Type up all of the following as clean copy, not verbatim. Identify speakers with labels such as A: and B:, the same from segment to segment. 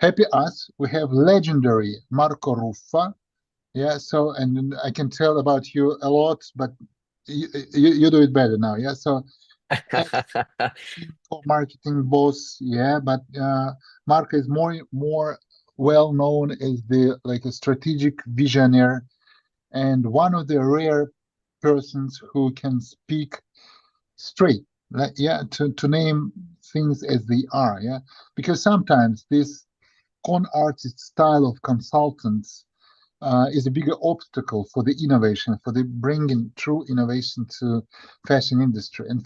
A: happy us, we have legendary Marco Ruffa. Yeah, so and I can tell about you a lot, but you do it better now. Yeah, so for marketing boss, yeah, but Mark is more well known as the like a strategic visionary and one of the rare persons who can speak straight, like, yeah, to name things as they are, yeah, because sometimes this con artist style of consultants is a bigger obstacle for the innovation, for the bringing true innovation to fashion industry. And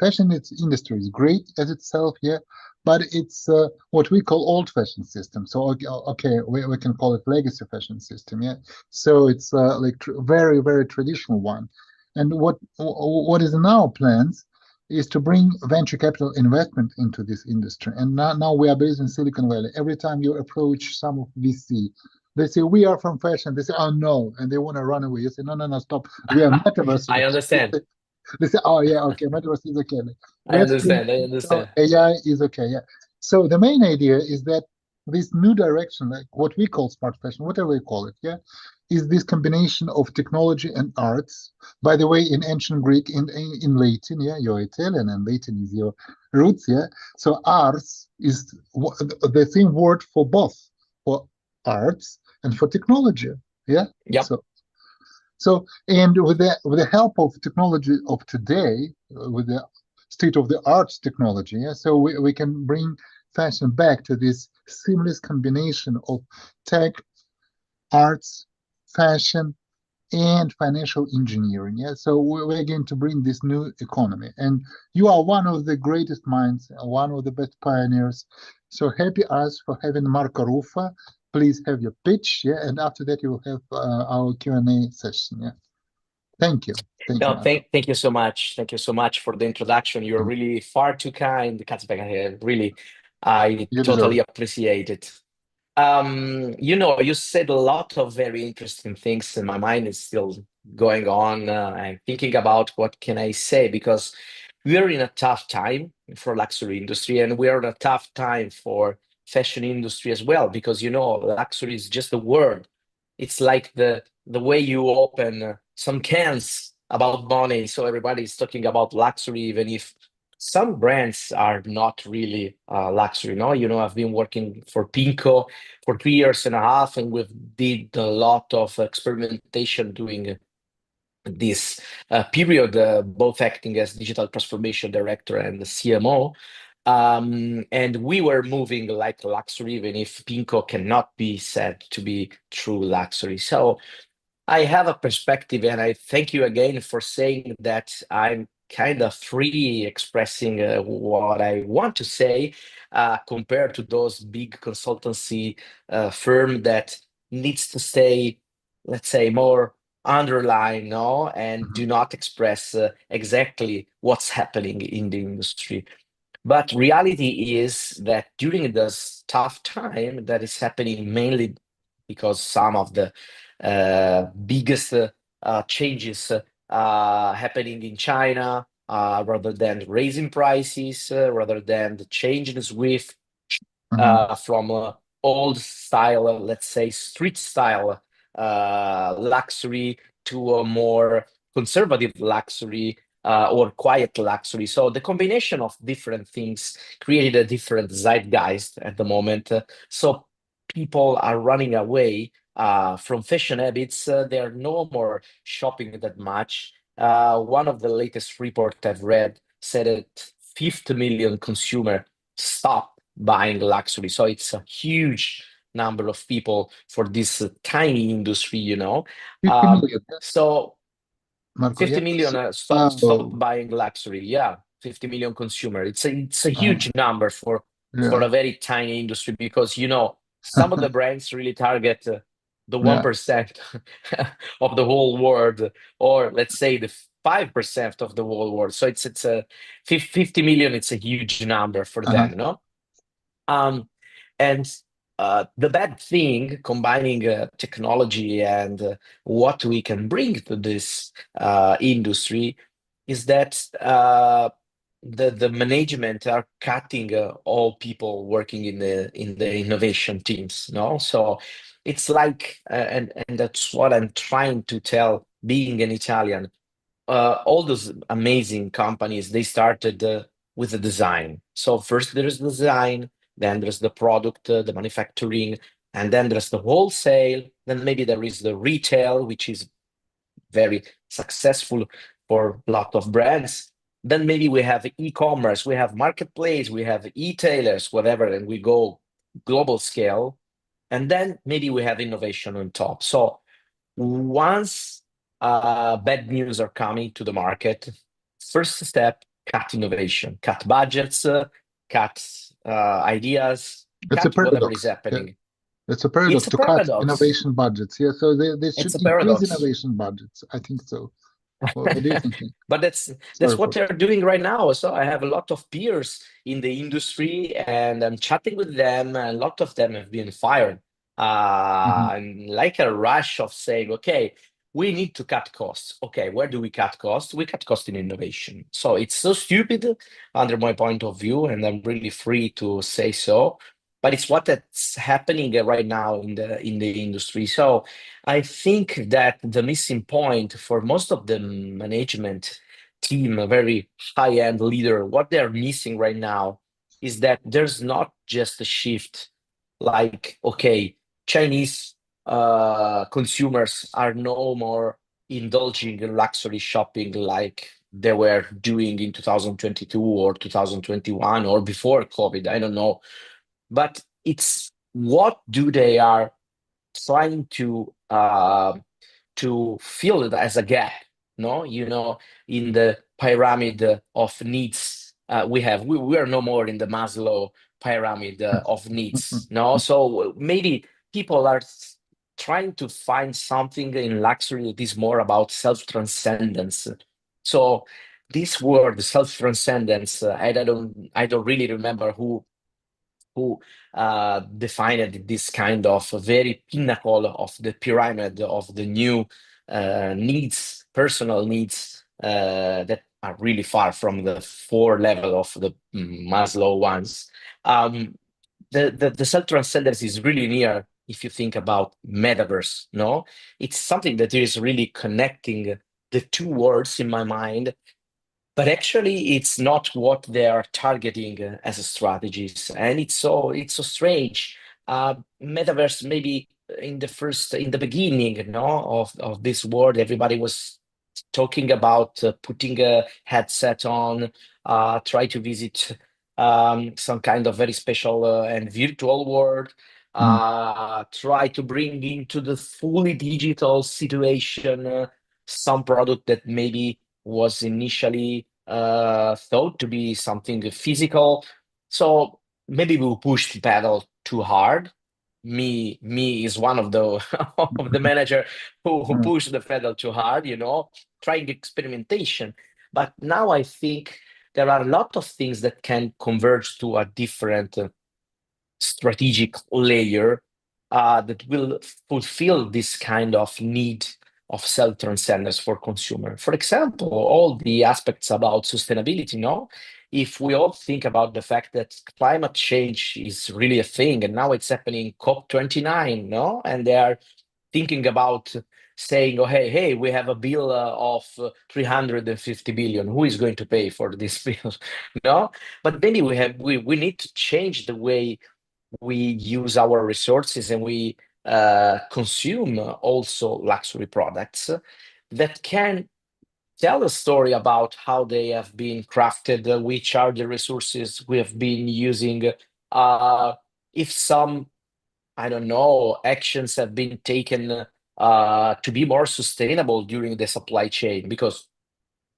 A: industry is great as itself, yeah, but it's what we call old-fashioned system. So okay, we can call it legacy fashion system, yeah. So it's like very very traditional one. And what is in our plans is to bring venture capital investment into this industry. And now we are based in Silicon Valley. Every time you approach some of VC, they say, we are from fashion. They say, oh, no. And they want to run away. You say, no, no, no, stop. We are metaverse.
B: I understand.
A: They say, oh, yeah, okay, metaverse is okay.
B: I
A: Let's bring
B: understand. I understand.
A: AI is okay. Yeah. So the main idea is that this new direction, like what we call smart fashion, whatever we call it, yeah, is this combination of technology and arts. By the way, in ancient Greek, in Latin, yeah, you're Italian and Latin is your roots, yeah. So arts is the same word for both, for arts and for technology, yeah.
B: Yep.
A: So and with the help of technology of today, with the state of the art technology, yeah, so we can bring fashion back to this seamless combination of tech, arts, fashion, and financial engineering. Yeah, so we're going to bring this new economy, and you are one of the greatest minds, one of the best pioneers. So happy us for having Marco Ruffa. Please have your pitch, yeah, and after that you will have our Q&A session. Yeah, thank you,
B: No,
A: Marco.
B: thank you so much. Thank you so much for the introduction. You're really far too kind, Katzbecker. Really, I
A: You deserve
B: totally
A: it.
B: appreciate it. You said a lot of very interesting things, and my mind is still going on. I'm thinking about what can I say because we're in a tough time for luxury industry, and we're in a tough time for fashion industry as well because luxury is just a word. It's like the way you open some cans about money, so everybody's talking about luxury, even if some brands are not really luxury. No, I've been working for Pinko for 3 years and a half, and we've did a lot of experimentation doing this period, both acting as digital transformation director and the CMO. And we were moving like luxury, even if Pinko cannot be said to be true luxury. So I have a perspective, and I thank you again for saying that I'm kind of free expressing what I want to say compared to those big consultancy firm that needs to stay, let's say, more underline, no, and
A: Mhm.
B: do not express exactly what's happening in the industry. But reality is that during this tough time that is happening mainly because some of the biggest changes happening in China, rather than raising prices, rather than the change in Swift
A: Mhm.
B: from old style, let's say street style luxury to a more conservative luxury or quiet luxury. So the combination of different things created a different zeitgeist at the moment. So people are running away from fashion habits. They are no more shopping that much. One of the latest report I've read said that 50 million consumer stop buying luxury. So it's a huge number of people for this tiny industry.
A: 50 million, yeah,
B: So
A: Marco.
B: 50
A: Yeah.
B: million stopped
A: Oh,
B: buying luxury. Yeah, 50 million consumer. It's a huge
A: uh,
B: number for
A: yeah.
B: a very tiny industry because some of the brands really target the
A: Yeah.
B: 1% of the whole world, or let's say the 5% of the whole world. So it's a 50 million. It's a huge number for
A: Uh-huh.
B: them, no? Um, and the bad thing, combining technology and what we can bring to this industry, is that the management are cutting all people working in the innovation teams, no? So it's like, and that's what I'm trying to tell, being an Italian. All those amazing companies, they started with the design. So first there's the design, then there's the product, the manufacturing, and then there's the wholesale. Then maybe there is the retail, which is very successful for a lot of brands. Then maybe we have e-commerce, we have marketplace, we have e-tailers, whatever, and we go global scale. And then maybe we have innovation on top. So once bad news are coming to the market, first step, cut innovation, cut budgets, cut ideas,
A: It's a
B: cut whatever is
A: paradox. Yeah,
B: happening.
A: it's a
B: It's
A: paradox
B: a
A: to cut
B: paradox.
A: innovation budgets. Yeah, so they
B: It's
A: should
B: a
A: increase
B: paradox.
A: innovation budgets. I think so. What do you think?
B: But that's
A: Sorry
B: what
A: for.
B: they're doing right now. So I have a lot of peers in the industry, and I'm chatting with them, and a lot of them have been fired.
A: Mhm.
B: And like a rush of saying, okay, we need to cut costs. Okay, where do we cut costs? We cut costs in innovation. So it's so stupid under my point of view, and I'm really free to say so. But it's what that's happening right now in the industry. So I think that the missing point for most of the management team, a very high-end leader, what they're missing right now is that there's not just a shift like, okay, Chinese consumers are no more indulging in luxury shopping like they were doing in 2022 or 2021 or before COVID. I don't know. But it's what do they are trying to fill it as a gap, no, in the pyramid of needs. We are no more in the Maslow pyramid of needs, no. So maybe people are trying to find something in luxury that is more about self-transcendence. So this word self-transcendence, I don't really remember who defined this kind of very pinnacle of the pyramid of the new needs, personal needs that are really far from the four level of the Maslow ones. Um, the self transcendence is really near if you think about metaverse. No, it's something that is really connecting the two words in my mind, but actually it's not what they are targeting as a strategies, and it's so strange. Metaverse, maybe in the beginning, of this world, everybody was talking about putting a headset on, try to visit some kind of very special and virtual world,
A: Mhm.
B: try to bring into the fully digital situation some product that maybe was initially thought to be something physical. So maybe we pushed the pedal too hard. Me is one of the of the manager who
A: Mhm.
B: pushed the pedal too hard, trying experimentation. But now I think there are a lot of things that can converge to a different strategic layer that will fulfill this kind of need of self-transcendence for consumer. For example, all the aspects about sustainability, no? If we all think about the fact that climate change is really a thing, and now it's happening COP29, no? And they are thinking about saying, oh, hey, we have a bill of 350 billion. Who is going to pay for this bill? No? But maybe we need to change the way we use our resources, and we consume also luxury products that can tell a story about how they have been crafted, which are the resources we have been using, uh, if some, I don't know, actions have been taken to be more sustainable during the supply chain. Because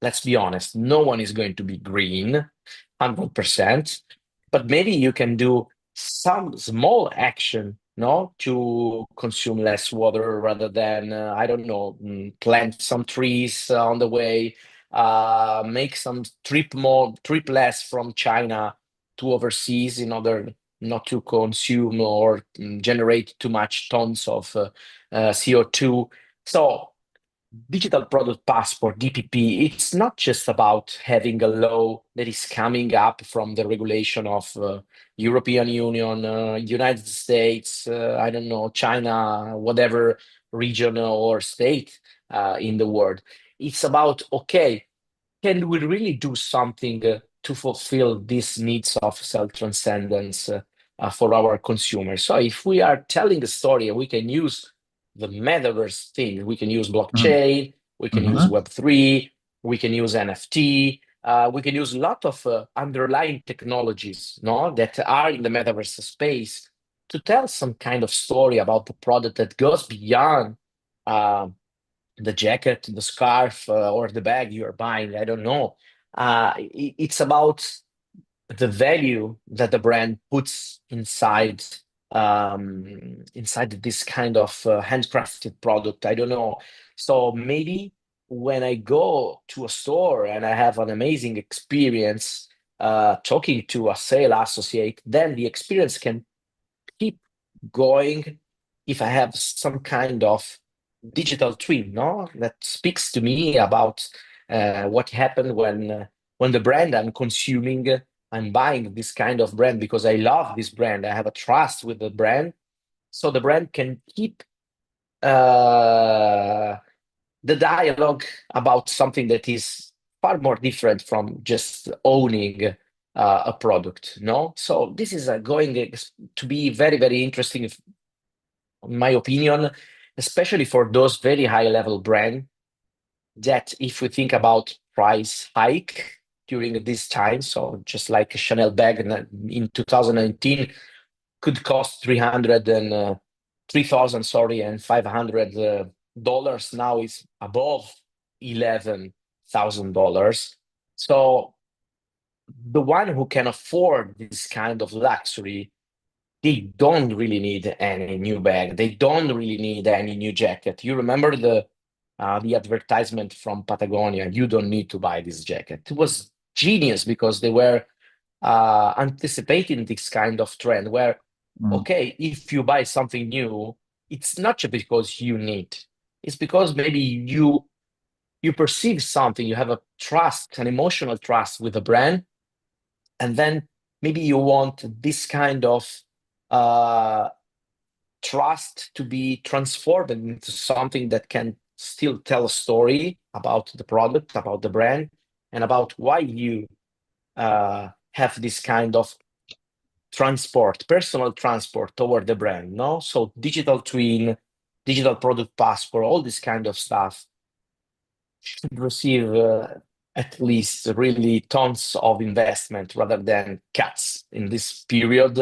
B: let's be honest, no one is going to be green 100%, but maybe you can do some small action, no, to consume less water rather than, I don't know, plant some trees on the way, make some trip less from China to overseas in order not to consume or generate too much tons of CO2. So digital product passport, DPP, it's not just about having a law that is coming up from the regulation of European Union, United States, I don't know, China, whatever region or state in the world. It's about, okay, can we really do something to fulfill these needs of self-transcendence for our consumers? So if we are telling a story, we can use the metaverse thing. We can use
A: Mhm.
B: blockchain, we can use
A: Mhm.
B: Web3, we can use NFT, we can use a lot of underlying technologies, no, that are in the metaverse space to tell some kind of story about the product that goes beyond uh, the jacket, the scarf, or the bag you're buying. I don't know. It's about the value that the brand puts inside this kind of handcrafted product. I don't know. So maybe when I go to a store and I have an amazing experience talking to a sale associate, then the experience can keep going if I have some kind of digital twin, no, that speaks to me about what happened when the brand I'm consuming, I'm buying this kind of brand because I love this brand. I have a trust with the brand, so the brand can keep uh, the dialogue about something that is far more different from just owning a product. No, so this is going to be very, very interesting, in my opinion, especially for those very high level brands that if we think about price hike during this time, so just like a Chanel bag in 2019 could cost 3,000, sorry, and $500. Now is above $11,000. So the one who can afford this kind of luxury, they don't really need any new bag. They don't really need any new jacket. You remember the advertisement from Patagonia? You don't need to buy this jacket. It was genius because they were anticipating this kind of trend where,
A: Mhm.
B: okay, if you buy something new, it's not just because you need. It's because maybe you perceive something, you have a trust, an emotional trust with a brand, and then maybe you want this kind of uh, trust to be transformed into something that can still tell a story about the product, about the brand, and about why you have this kind of transport, personal transport toward the brand. No, so digital twin, digital product passport, all this kind of stuff should receive at least really tons of investment rather than cuts in this period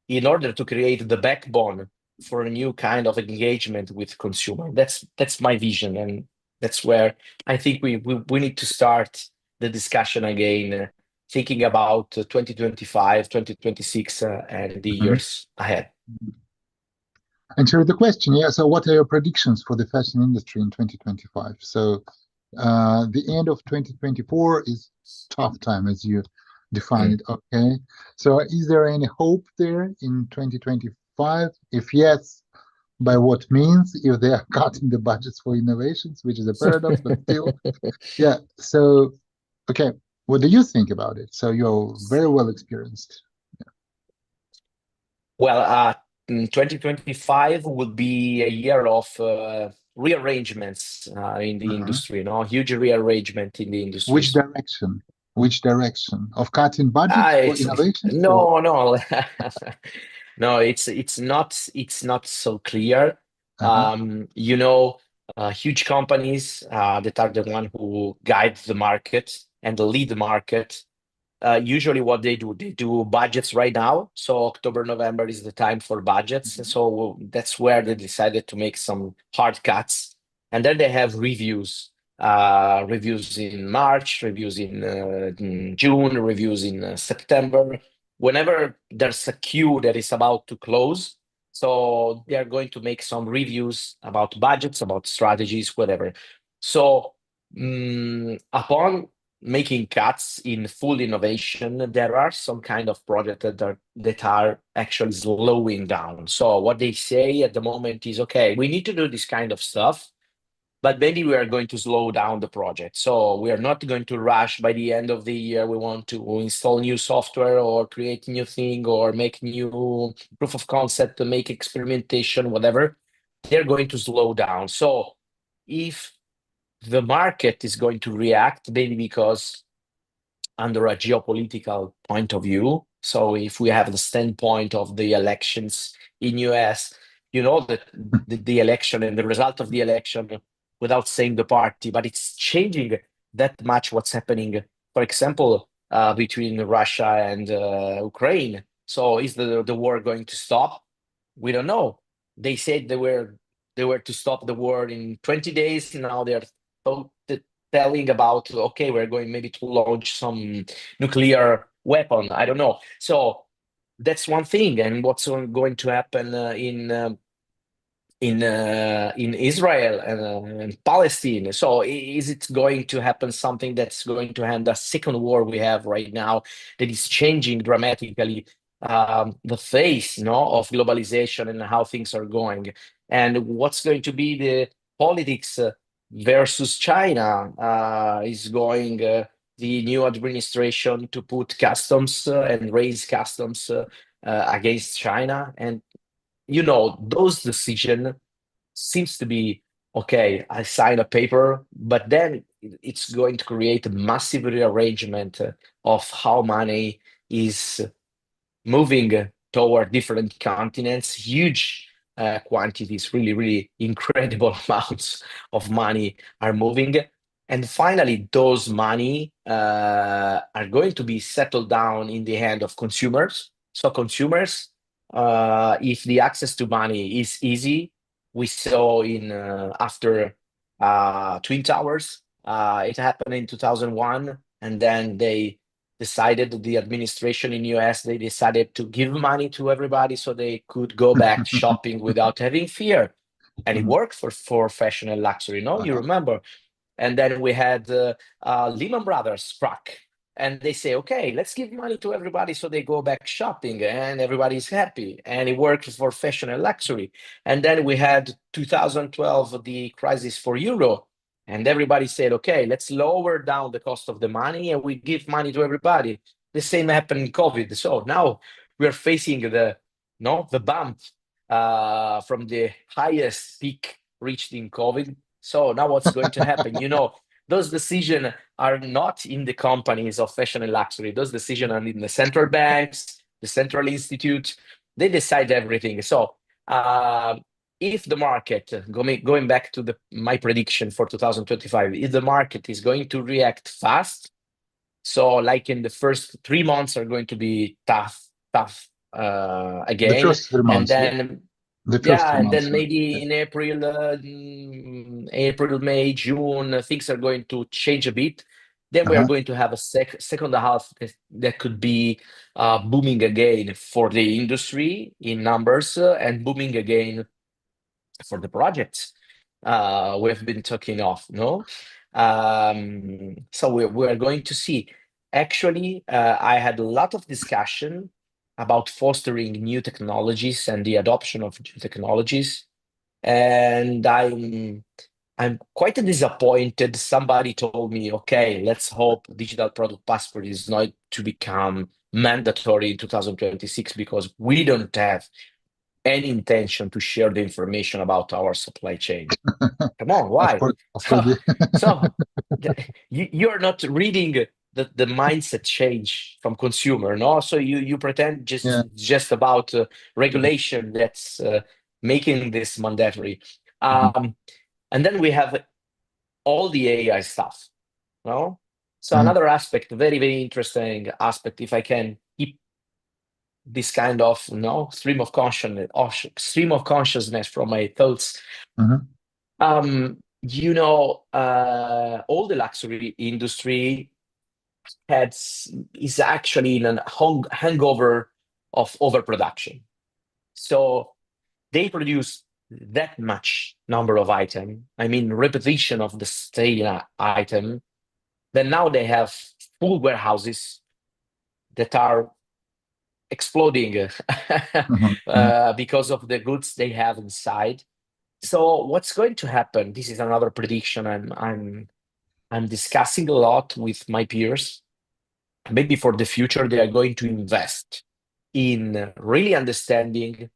B: in order to create the backbone for a new kind of engagement with consumer. That's my vision, and that's where I think we need to start the discussion again, thinking about 2025, 2026, and the
A: Mhm.
B: years ahead.
A: And so the question, yeah, so what are your predictions for the fashion industry in 2025? So the end of 2024 is tough time as you define
B: Mm.
A: it, okay? So is there any hope there in 2025? If yes, by what means? If they are cutting the budgets for innovations, which is a paradox, but still, yeah. So, okay, what do you think about it? So you're very well experienced.
B: Well, 2025 will be a year of rearrangements in the
A: Mhm.
B: industry, huge rearrangement in the industry.
A: Which direction? Which direction? Of cutting budgets for
B: It's
A: innovations or?
B: no, no, no. It's not so clear.
A: Uh-huh.
B: You know, huge companies that are the one who guide the market and lead the market. Usually what they do budgets right now. So October, November is the time for budgets.
A: Mhm.
B: So that's where they decided to make some hard cuts. And then they have reviews in March, reviews in June, reviews in September. Whenever there's a queue that is about to close, so they are going to make some reviews about budgets, about strategies, whatever. So upon making cuts in full innovation, there are some kind of projects that are actually slowing down. So what they say at the moment is, okay, we need to do this kind of stuff, but maybe we are going to slow down the project. So we are not going to rush by the end of the year. We want to install new software or create new thing or make new proof of concept to make experimentation, whatever. They're going to slow down. So if the market is going to react, maybe because under a geopolitical point of view. So if we have the standpoint of the elections in US, you know that the election and the result of the election, without saying the party, but it's changing that much what's happening, for example, between Russia and Ukraine. So is the war going to stop? We don't know. They said they were to stop the war in 20 days. Now they're telling about, okay, we're going maybe to launch some nuclear weapon. I don't know. So that's one thing. And what's going to happen in Israel and Palestine. So is it going to happen something that's going to end a second war we have right now that is changing dramatically the face, of globalization and how things are going, and what's going to be the politics versus China? Is going the new administration to put customs and raise customs against China? And those decisions seems to be okay. I sign a paper, but then it's going to create a massive rearrangement of how money is moving toward different continents, huge quantities, really, really incredible amounts of money are moving. And finally, those money are going to be settled down in the hand of consumers. So consumers, if the access to money is easy, we saw in after Twin Towers, it happened in 2001, and then the administration in US, they decided to give money to everybody so they could go back shopping without having fear. And it
A: Mhm.
B: worked for fashion and luxury, no? You
A: Uh-huh.
B: remember? And then we had Lehman Brothers crack, and they say, okay, let's give money to everybody so they go back shopping and everybody's happy. And it worked for fashion and luxury. And then we had 2012, the crisis for euro, and everybody said, okay, let's lower down the cost of the money and we give money to everybody. The same happened in COVID. So now we're facing the bump from the highest peak reached in COVID. So now what's going to happen? Those decisions are not in the companies of fashion and luxury. Those decisions are in the central banks, the central institute. They decide everything. So if the market, going back to my prediction for 2025, if the market is going to react fast, so like in the first 3 months are going to be tough
A: The
B: again,
A: first three
B: and
A: months, yeah.
B: then
A: The first
B: yeah,
A: three
B: and
A: months,
B: then
A: right?
B: maybe
A: Yeah.
B: in April, May, June, things are going to change a bit. Then we are
A: Uh-huh.
B: going to have a second half that could be booming again for the industry in numbers and booming again for the projects we've been talking of, no? So we're going to see. Actually, I had a lot of discussion about fostering new technologies and the adoption of new technologies, and I'm quite disappointed. Somebody told me, okay, let's hope digital product passport is not to become mandatory in 2026 because we don't have any intention to share the information about our supply chain. Come on,
A: Of
B: why?
A: course, of
B: So,
A: course. Yeah.
B: so you're not reading the mindset change from consumer, no? So you pretend
A: Yeah.
B: just about regulation that's making this mandatory.
A: Mhm.
B: Um, and then we have all the AI stuff, no? So
A: Mhm.
B: another aspect, very, very interesting aspect, if I can keep this kind of stream of consciousness from my thoughts.
A: Mhm.
B: All the luxury industry is actually in an hangover of overproduction. So they produce that much number of items. I mean, repetition of the same item. Then now they have full warehouses that are exploding
A: Mhm. Mhm.
B: because of the goods they have inside. So what's going to happen? This is another prediction I'm discussing a lot with my peers. Maybe for the future, they are going to invest in really understanding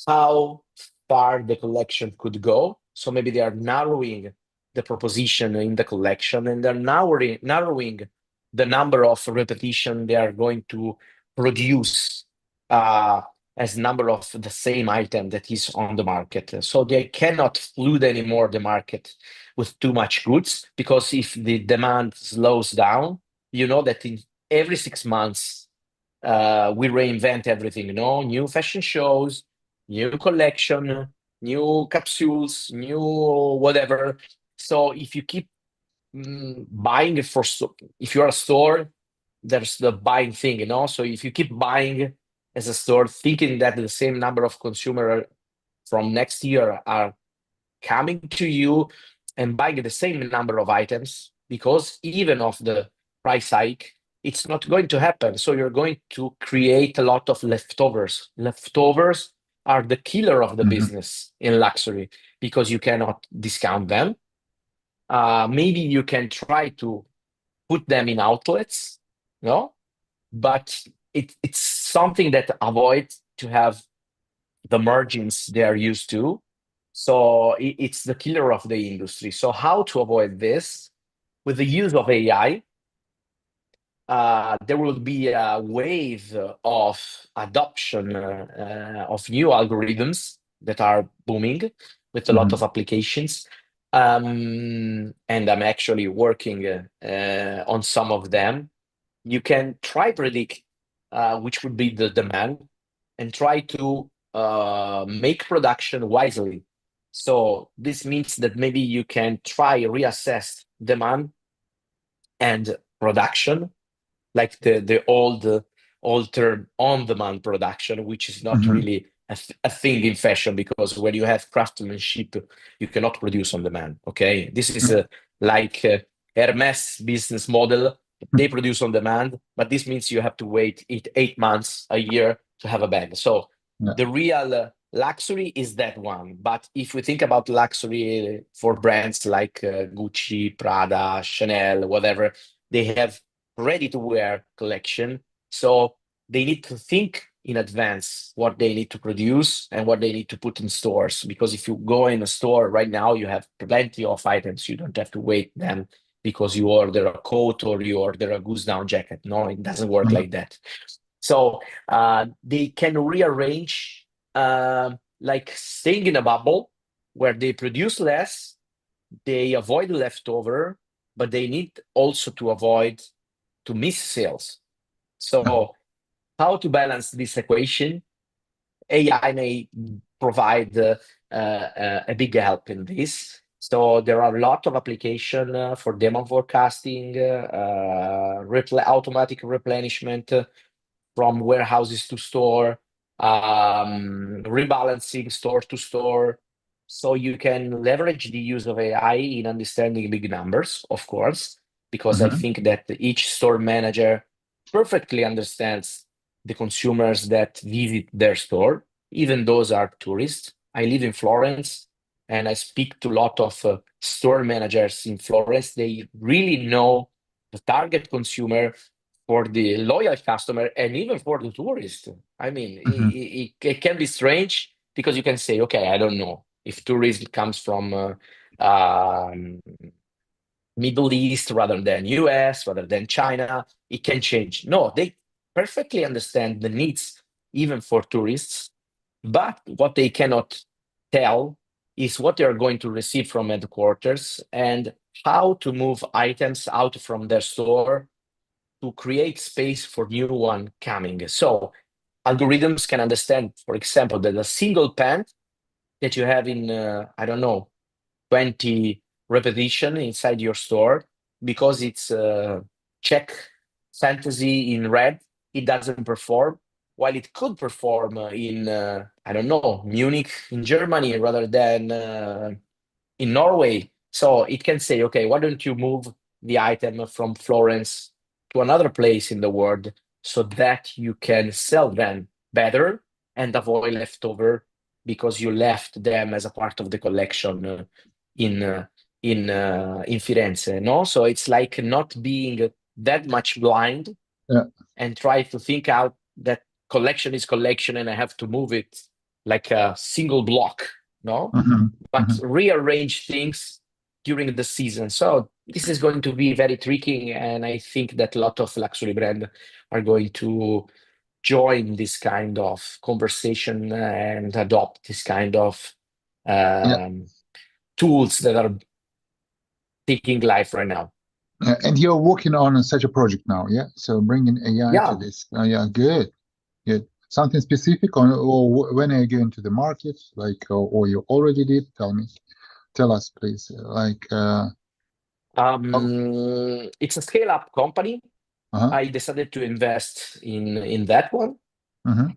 B: how far the collection could go. So maybe they are narrowing the proposition in the collection, and they're narrowing the number of repetition they are going to produce uh, as number of the same item that is on the market. So they cannot flood anymore the market with too much goods, because if the demand slows down, you know that in every 6 months we reinvent everything, new fashion shows, new collection, new capsules, new whatever. So if you keep buying it if you're a store, there's the buying thing, So if you keep buying as a store, thinking that the same number of consumer from next year are coming to you and buying the same number of items, because even of the price hike, it's not going to happen. So you're going to create a lot of leftovers. Leftovers are the killer of the
A: Mhm.
B: business in luxury, because you cannot discount them. Maybe you can try to put them in outlets, no? But it's something that avoids to have the margins they are used to. So it's the killer of the industry. So how to avoid this? With the use of AI, there will be a wave of adoption of new algorithms that are booming with a lot of
A: Mhm.
B: applications. And I'm actually working on some of them. You can try predict which would be the demand, and try to make production wisely. So this means that maybe you can try reassess demand and production, like the old term on demand production, which is not
A: Mhm.
B: really a thing in fashion, because when you have craftsmanship, you cannot produce on demand. Okay, this is
A: Yeah.
B: like Hermes business model. They produce on demand, but this means you have to wait 8 months, a year to have a bag. So
A: Yeah.
B: the real luxury is that one. But if we think about luxury for brands like Gucci, Prada, Chanel, whatever, they have ready to wear collection. So they need to think in advance what they need to produce and what they need to put in stores. Because if you go in a store right now, you have plenty of items. You don't have to wait then because you order a coat or you order a goose down jacket. No, it doesn't work
A: Mhm.
B: like that. So they can rearrange, like staying in a bubble where they produce less, they avoid leftover, but they need also to avoid to miss sales.
A: Mhm.
B: So how to balance this equation? AI may provide a big help in this. So there are a lot of application for demand forecasting, automatic replenishment, from warehouses to store, rebalancing store to store. So you can leverage the use of AI in understanding big numbers, of course, because I
A: Mhm.
B: think that each store manager perfectly understands the consumers that visit their store, even those are tourists. I live in Florence and I speak to a lot of store managers in Florence. They really know the target consumer for the loyal customer and even for the tourist. I mean,
A: Mhm.
B: it can be strange because you can say, okay, I don't know if tourism comes from um, Middle East rather than US, rather than China, it can change. No, they perfectly understand the needs even for tourists, but what they cannot tell is what they are going to receive from headquarters and how to move items out from their store to create space for new one coming. So algorithms can understand, for example, that a single pen that you have in, I don't know, 20 repetition inside your store, because it's check fantasy in red, it doesn't perform, while it could perform in, I don't know, Munich in Germany rather than in Norway. So it can say, okay, why don't you move the item from Florence to another place in the world so that you can sell them better and avoid leftover because you left them as a part of the collection in in Firenze. No, so it's like not being that much blind
A: Yeah.
B: and try to think out that collection is collection and I have to move it like a single block. No,
A: Hmm.
B: but
A: Hmm.
B: rearrange things during the season. So this is going to be very tricky, and I think that a lot of luxury brands are going to join this kind of conversation and adopt this kind of
A: Yeah.
B: um, tools that are taking life right now.
A: Yeah. And you're working on such a project now, yeah? So bringing AI to
B: Yeah.
A: this. Oh, yeah, good, good. Something specific on, or when are you going to the market? Like, or you already did? Tell us, please. Like, oh,
B: It's a scale-up company.
A: uh-huh.
B: I decided to invest in that one.
A: Mm-hmm.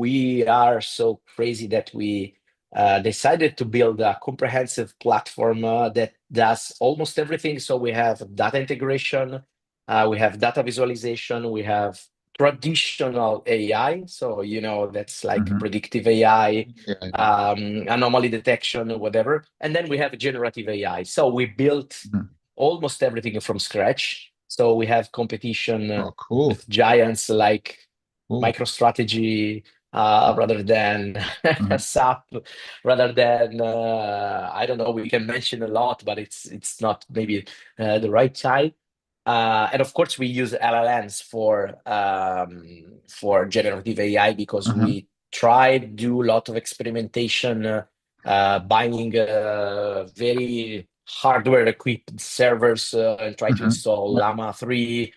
B: We are so crazy that we decided to build a comprehensive platform that does almost everything. So we have data integration, we have data visualization, we have traditional AI. So, that's like
A: Mm-hmm.
B: predictive AI,
A: Yeah, yeah.
B: anomaly detection, whatever. And then we have generative AI. So we built
A: Mhm.
B: almost everything from scratch. So we have competition
A: Oh, cool,
B: with giants like
A: cool.
B: MicroStrategy, rather than
A: Mm-hmm.
B: SAP, rather than I don't know. We can mention a lot, but it's not maybe the right time. And of course, we use LLMs for generative AI because
A: Mm-hmm.
B: we try to do a lot of experimentation, buying very hardware equipped servers and try to
A: Mm-hmm.
B: install
A: Yeah,
B: Llama 3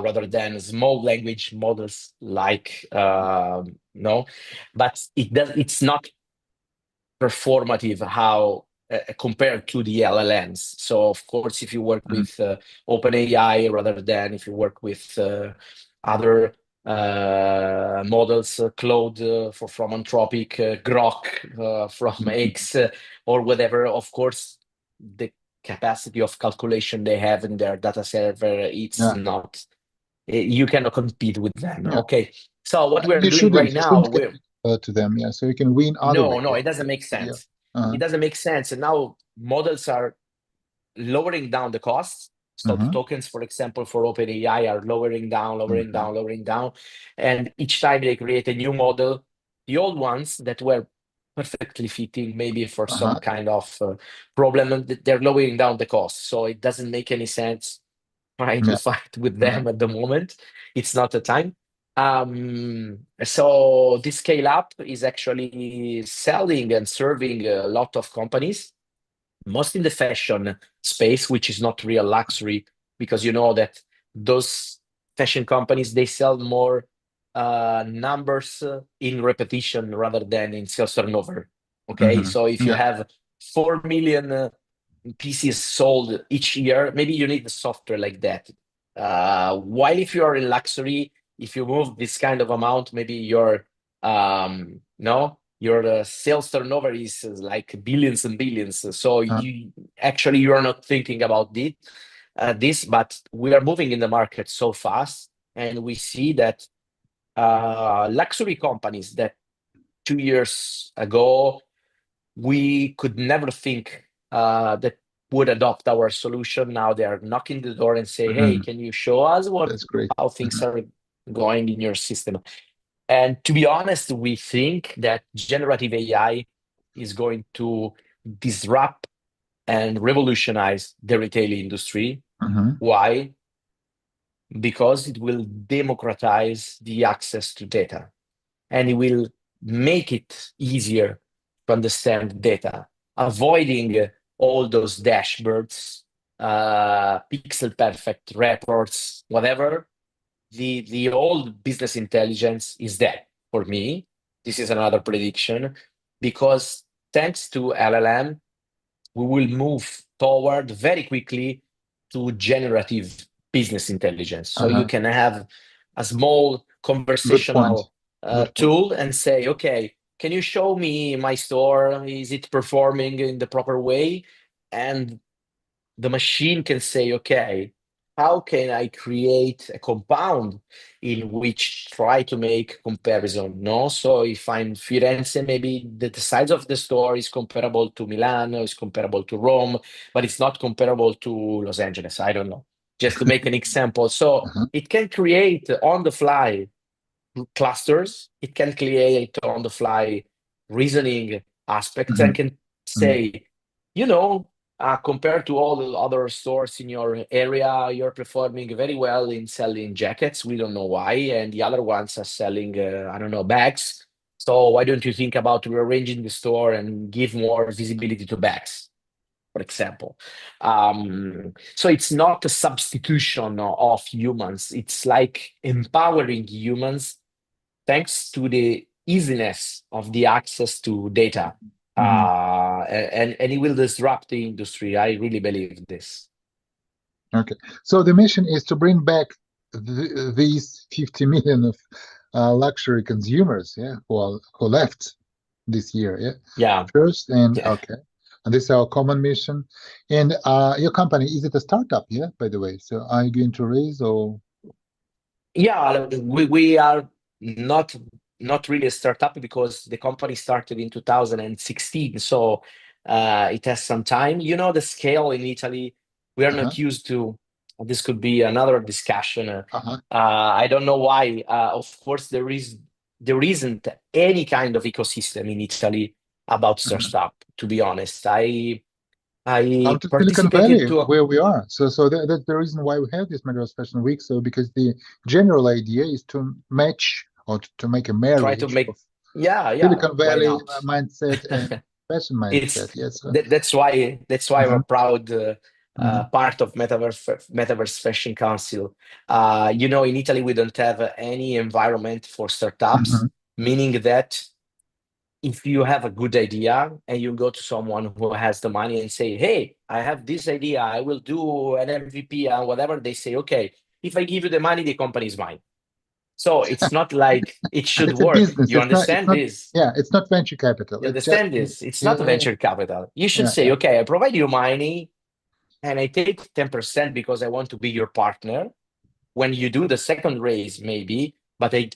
B: rather than small language models like no, but it's not performative how compared to the LLMs. So of course, if you work
A: mm-hmm.
B: with OpenAI rather than if you work with other models, Claude from Anthropic, Grok from
A: Mm-hmm.
B: X, or whatever, of course, the capacity of calculation they have in their data server, it's
A: Yeah,
B: not, you cannot compete with them.
A: yeah.
B: Okay. So what we're
A: You
B: doing right
A: shouldn't. You
B: now,
A: shouldn't
B: we're
A: compete to them. Yeah, so you can win other
B: no,
A: way.
B: no,
A: Yeah,
B: it doesn't make
A: yeah.
B: sense.
A: Uh-huh.
B: It doesn't make sense. And now models are lowering down the costs. So the
A: Mm-hmm.
B: tokens, for example, for OpenAI are lowering down, lowering
A: Mm-hmm.
B: down, lowering down. And each time they create a new model, the old ones that were perfectly fitting, maybe for some
A: Uh-huh.
B: kind of problem, and they're lowering down the cost. So it doesn't make any sense trying to
A: Yeah,
B: fight with
A: yeah.
B: them at the moment. It's not the time. So this scale up is actually selling and serving a lot of companies, most in the fashion space, which is not real luxury, because you know that those fashion companies they sell more numbers in repetition rather than in sales turnover. Okay,
A: Mm-hmm.
B: so if you
A: Yeah.
B: have 4 million pieces sold each year, maybe you need the software like that. While if you are in luxury, if you move this kind of amount, maybe your no, your sales turnover is like billions and billions. So
A: Uh,
B: you are not thinking about this, but we are moving in the market so fast, and we see that luxury companies that 2 years ago we could never think that would adopt our solution. Now they are knocking the door and say, "Hey,
A: mhm.
B: can you show us
A: That's great.
B: how things
A: Mhm.
B: are going in your system?" And to be honest, we think that generative AI is going to disrupt and revolutionize the retail industry.
A: Mhm.
B: Why? Because it will democratize the access to data, and it will make it easier to understand data, avoiding all those dashboards, pixel perfect reports, whatever. The old business intelligence is dead for me. This is another prediction because thanks to LLM, we will move toward very quickly to generative business intelligence. So you
A: Uh-huh.
B: can have a small
A: Good point.
B: conversational
A: Good point.
B: tool and say, okay, can you show me my store? Is it performing in the proper way? And the machine can say, okay. how can I create a compound in which try to make comparison? No, so if I'm Firenze, maybe the size of the store is comparable to Milan, or is comparable to Rome, but it's not comparable to Los Angeles. I don't know. Just to make an example, so
A: Uh-huh.
B: it can create on the fly clusters. It can create on the fly reasoning aspects and
A: Mhm.
B: can
A: Mhm.
B: say, compared to all the other stores in your area, you're performing very well in selling jackets. We don't know why. And the other ones are selling, I don't know, bags. So why don't you think about rearranging the store and give more visibility to bags? For example. So it's not a substitution of humans. It's like empowering humans thanks to the easiness of the access to data.
A: Mhm.
B: And it will disrupt the industry. I really believe this.
A: Okay. So the mission is to bring back these 50 million of luxury consumers, yeah, who left this year, yeah.
B: Yeah.
A: First, and
B: Yeah.
A: okay. And this is our common mission. And your company, is it a startup, yeah, by the way? So are you going to raise or
B: Yeah, we are not not really a startup because the company started in 2016, so it has some time. You know, the scale in Italy, we are
A: uh-huh,
B: not used to. This could be another discussion.
A: uh-huh,
B: I don't know why. Of course, there isn't any kind of ecosystem in Italy about
A: uh-huh.
B: startup. To be honest,
A: Come
B: I
A: to Silicon
B: participated
A: Valley,
B: to a
A: where we are. So that's the reason why we have this Metro Fashion Week. So because the general idea is to match or to make a
B: try to
A: marriage
B: make.
A: of
B: Yeah,
A: Silicon
B: why
A: Valley
B: not?
A: mindset and fashion mindset.
B: It's
A: Yes.
B: that's why I'm
A: Mhm,
B: a proud
A: mhm,
B: part of Metaverse Fashion Council. In Italy we don't have any environment for
A: mhm.
B: startups, meaning that if you have a good idea and you go to someone who has the money and say, "Hey, I have this idea, I will do an MVP and whatever," they say, "Okay, if I give you the money, the company is mine." So it's not like it should
A: It's a
B: work.
A: business.
B: You
A: It's
B: understand
A: not,
B: this?
A: yeah, it's not venture capital.
B: You
A: It's just,
B: understand this? It's
A: yeah,
B: not a
A: yeah,
B: venture capital. You should
A: yeah,
B: say,
A: yeah.
B: okay, I provide you money and I take 10% because I want to be your partner. When you do the second raise, maybe, but I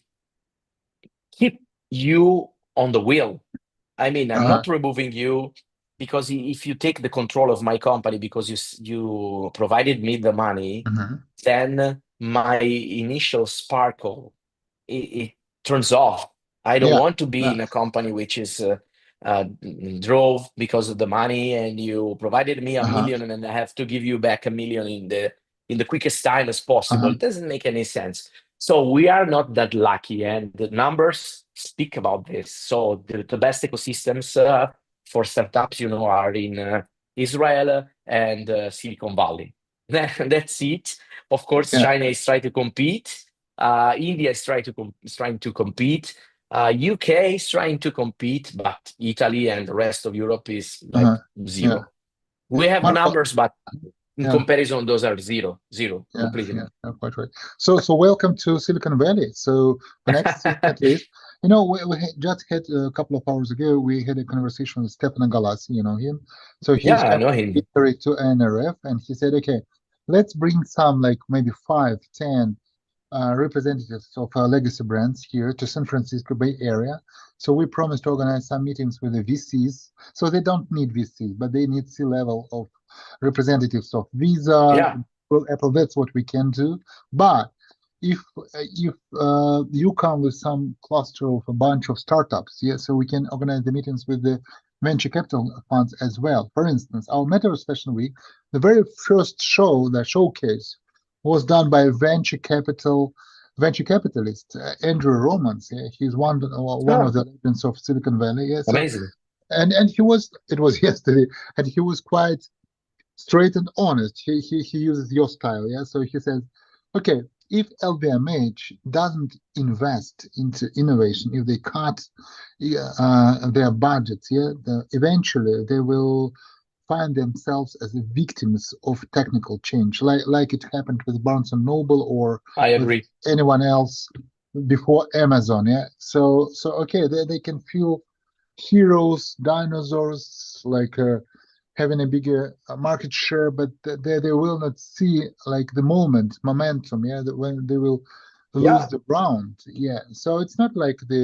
B: keep you on the wheel. I mean, I'm
A: Uh-huh.
B: not removing you because if you take the control of my company because you provided me the money,
A: Mhm.
B: then my initial sparkle it turns off. I don't
A: Yeah,
B: want to be
A: yeah,
B: in a company which is uh, drove because of the money, and you provided me a
A: uh-huh,
B: million, and I have to give you back a million in the quickest time as possible.
A: uh-huh,
B: It doesn't make any sense. So we are not that lucky, and the numbers speak about this. So the best ecosystems for startups, are in Israel and Silicon Valley. That's it. Of course,
A: yeah,
B: China is trying to compete. India is trying to compete. UK is trying to compete, but Italy and the rest of Europe is
A: uh-huh,
B: like
A: yeah.
B: zero. We have
A: Marco,
B: numbers, but in
A: yeah.
B: comparison, those are zero, zero
A: Yeah,
B: completely.
A: yeah, quite right. So welcome to Silicon Valley. So the next thing, at least, just had a couple of hours ago, we had a conversation with Stefano Galassi, you know him. So
B: Yeah,
A: he's
B: I
A: kind
B: know
A: of
B: him.
A: secretary to NRF, and he said, okay, let's bring some like maybe 5, 10 representatives of legacy brands here to San Francisco Bay Area. So we promised to organize some meetings with the VCs. So they don't need VCs, but they need C-level of representatives of Visa,
B: Yeah,
A: well, Apple. That's what we can do. But if you come with some cluster of a bunch of startups, yeah, so we can organize the meetings with the venture capital funds as well. For instance, our Metaverse Fashion Week, the very first show, the showcase, was done by a venture capitalist, Andrew Romans. Yeah, he's one
B: yeah,
A: of the legends of Silicon Valley. Yeah, so
B: amazing.
A: and it was yesterday, and he was quite straight and honest. He uses your style, yeah. So he says, okay, if LVMH doesn't invest into innovation, if they cut their budgets, yeah, eventually they will find themselves as victims of technical change, like it happened with Barnes and Noble or
B: I
A: with
B: agree.
A: anyone else before Amazon. Yeah. So okay, they can feel heroes, dinosaurs, like having a bigger market share, but they will not see like the momentum, yeah, that when they will lose
B: Yeah,
A: the ground. Yeah, so it's not like the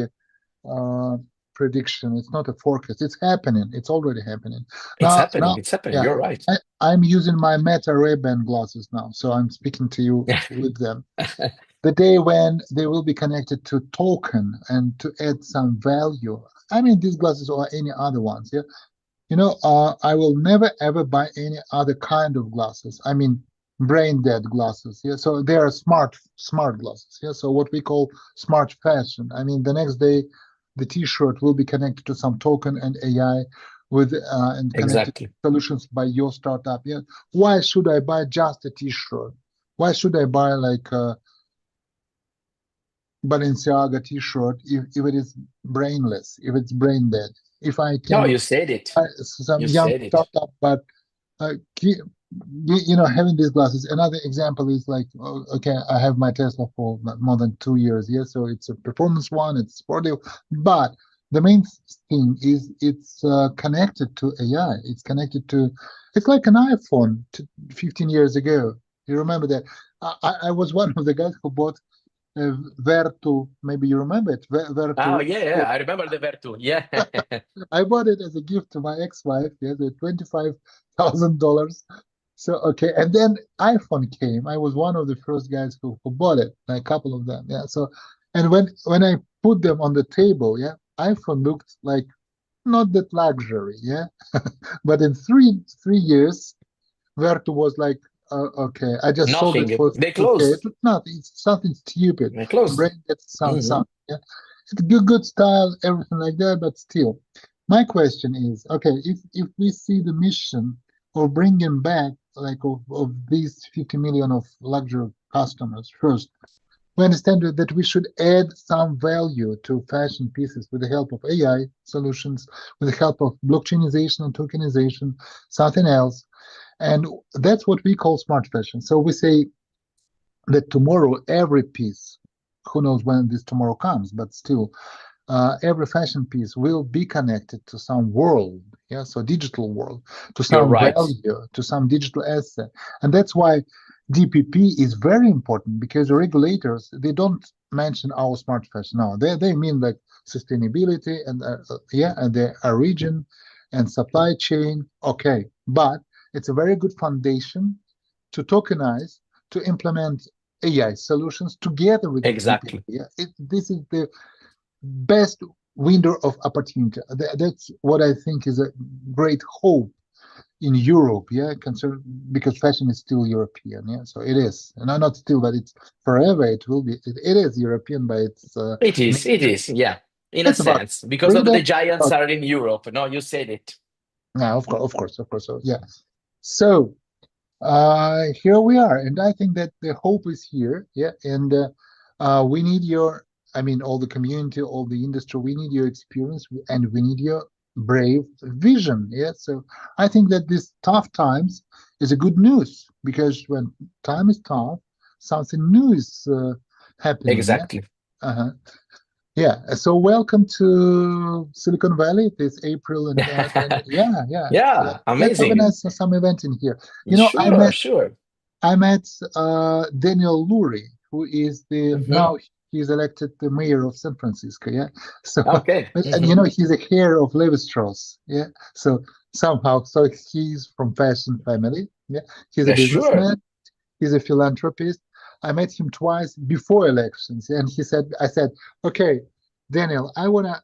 A: uh, prediction. It's not a forecast. It's happening. It's already happening.
B: it's
A: Now,
B: happening. It's happening.
A: yeah,
B: You're right.
A: I'm using my Meta Ray-Ban glasses now, so I'm speaking to you with them. The day when they will be connected to token and to add some value. I mean, these glasses or any other ones, yeah. I will never ever buy any other kind of glasses. I mean, brain dead glasses. Yeah, so they are smart glasses. Yeah, so what we call smart fashion. I mean, the next day, the T-shirt will be connected to some token and AI with and connected
B: Exactly.
A: solutions by your startup. Yeah, why should I buy just a T-shirt? Why should I buy like a Balenciaga T-shirt if it is brainless, if it's brain dead? If I
B: No,
A: can
B: you said it.
A: buy some
B: You
A: young
B: said it.
A: startup, but having these glasses. Another example is like, okay, I have my Tesla for more than 2 years. Yeah, so it's a performance one, it's sportive, but the main thing is it's connected to AI. It's connected to, it's like an iPhone 15 years ago. You remember that? I was one of the guys who bought Vertu. Maybe you remember it,
B: Oh,
A: Vertu.
B: yeah, yeah. I remember the Vertu. Yeah.
A: I bought it as a gift to my ex-wife. Yeah, the $25,000. So okay, and then iPhone came. I was one of the first guys who bought it, like a couple of them. Yeah. So, and when I put them on the table, yeah, iPhone looked like not that luxury. Yeah, but in three years, Vertu was like, okay, I just sold it
B: Nothing.
A: for
B: They
A: 2K.
B: closed.
A: It's nothing. It's something stupid.
B: They closed.
A: Brain gets
B: Hmm.
A: some. Yeah, it's good style, everything like that. But still, my question is, okay, if we see the mission of bringing back like of these 50 million of luxury customers first, we understand that we should add some value to fashion pieces with the help of AI solutions, with the help of blockchainization and tokenization, something else. And that's what we call smart fashion. So we say that tomorrow, every piece, who knows when this tomorrow comes, but still, every fashion piece will be connected to some world, yeah, so digital world, to
B: You're
A: some
B: right.
A: value, to some digital asset. And that's why DPP is very important because the regulators, they don't mention our smart fashion now. They mean like sustainability and yeah, and the origin and supply chain. Okay, but it's a very good foundation to tokenize, to implement AI solutions together with the DPP.
B: Exactly.
A: Yeah, this is the best window of opportunity. That's what I think is a great hope in Europe. Yeah, concern because fashion is still European. Yeah, so it is, and not still, but it's forever. It will be. It is European by its
B: It is. It
A: nature.
B: is. Yeah. In a
A: It's about
B: sense, because of the
A: freedom.
B: giants
A: About,
B: are in Europe. No, you said it.
A: no, of course. So yeah. So here we are, and I think that the hope is here. Yeah, and we need your, I mean, all the community, all the industry. We need your experience, and we need your brave vision. Yeah, so I think that these tough times is a good news because when time is tough, something new is happening. Yeah.
B: Exactly.
A: Uh-huh. Yeah, so welcome to Silicon Valley this April and 20. Yeah, yeah.
B: Yeah.
A: Let's
B: Amazing.
A: organize some event in here. I
B: Sure.
A: met
B: Sure.
A: Daniel Lurie, who is the
B: Hmm.
A: now he's elected the mayor of San Francisco. Yeah, so
B: Okay.
A: and
B: Hmm.
A: he's a heir of Levi Strauss. Yeah, so somehow, so he's from fashion family. Yeah, he's a
B: Sure.
A: businessman. He's a philanthropist. I met him twice before elections, and I said, okay, Daniel, I wanna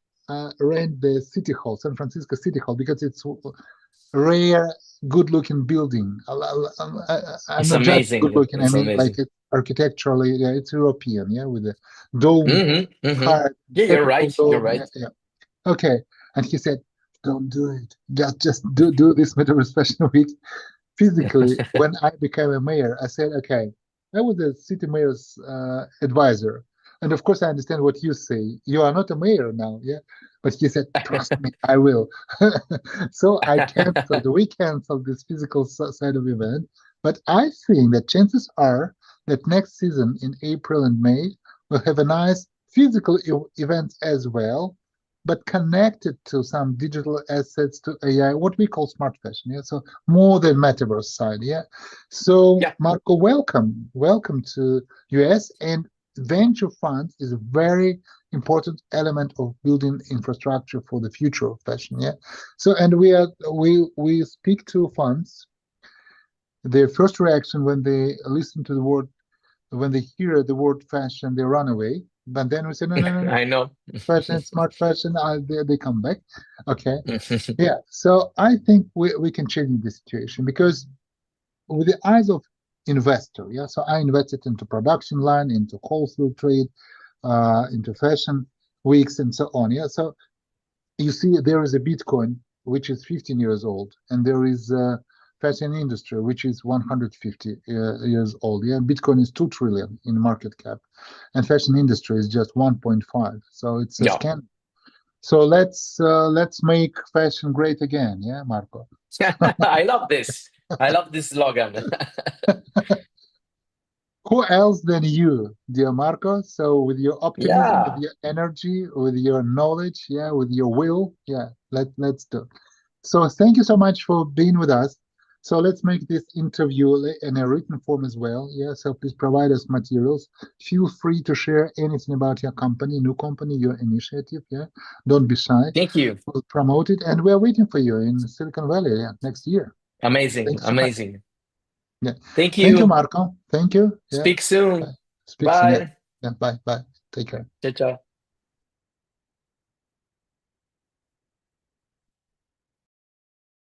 A: rent the city hall, San Francisco City Hall, because it's rare, good-looking building. I'm
B: It's
A: not just
B: amazing.
A: good-looking. I
B: It's
A: mean, like
B: amazing.
A: architecturally, yeah, it's European, yeah, with a dome,
B: Hmm. Hmm.
A: hard
B: Yeah, you're
A: typical
B: right. You're
A: dome. Yeah,
B: right.
A: yeah. Okay, and he said, "Don't do it. Just do this Metaverse Fashion Week." Physically, when I became a mayor, I said, okay, I was the city mayor's advisor. And of course, I understand what you say. You are not a mayor now, yeah? But he said, trust me, I will. So we canceled this physical side of the event. But I think that chances are that next season in April and May, we'll have a nice physical event as well. but connected to some digital assets, to AI, what we call smart fashion. Yeah, so more than metaverse side. Yeah, so
B: Yeah.
A: Marco, welcome to US. And venture funds is a very important element of building infrastructure for the future of fashion. Yeah, so and we speak to funds. Their first reaction when they listen to the word, when they hear the word fashion, they run away. But then we say, no, no, no, no,
B: I know.
A: fashion, smart fashion, they come back. Okay. Yeah. So I think we can change the situation because with the eyes of investor, yeah. So I invested into production line, into wholesale trade, into fashion weeks and so on. Yeah. So you see there is a Bitcoin which is 15 years old, and there is a fashion industry which is 150 years old. Yeah, Bitcoin is 2 trillion in market cap, and fashion industry is just 1.5. So it's a
B: Yeah.
A: scam. So let's make fashion great again. Yeah, Marco.
B: I love this. I love this slogan.
A: Who else than you, dear Marco? So with your optimism, with
B: Yeah.
A: your energy, with your knowledge, yeah, with your will, yeah, let's do. So thank you so much for being with us. So let's make this interview in a written form as well. Yeah, so please provide us materials. Feel free to share anything about your company, new company, your initiative. Yeah, don't be shy.
B: Thank you.
A: We'll promote it, and we're waiting for you in Silicon Valley, yeah, next year.
B: Amazing.
A: Thanks so much.
B: Amazing.
A: Yeah,
B: Thank
A: thank you,
B: you.
A: Marco. Thank you. Yeah,
B: Speak soon.
A: bye. Speak soon. Yeah,
B: Bye.
A: yeah. Bye, bye. Take care.
B: Ciao, ciao.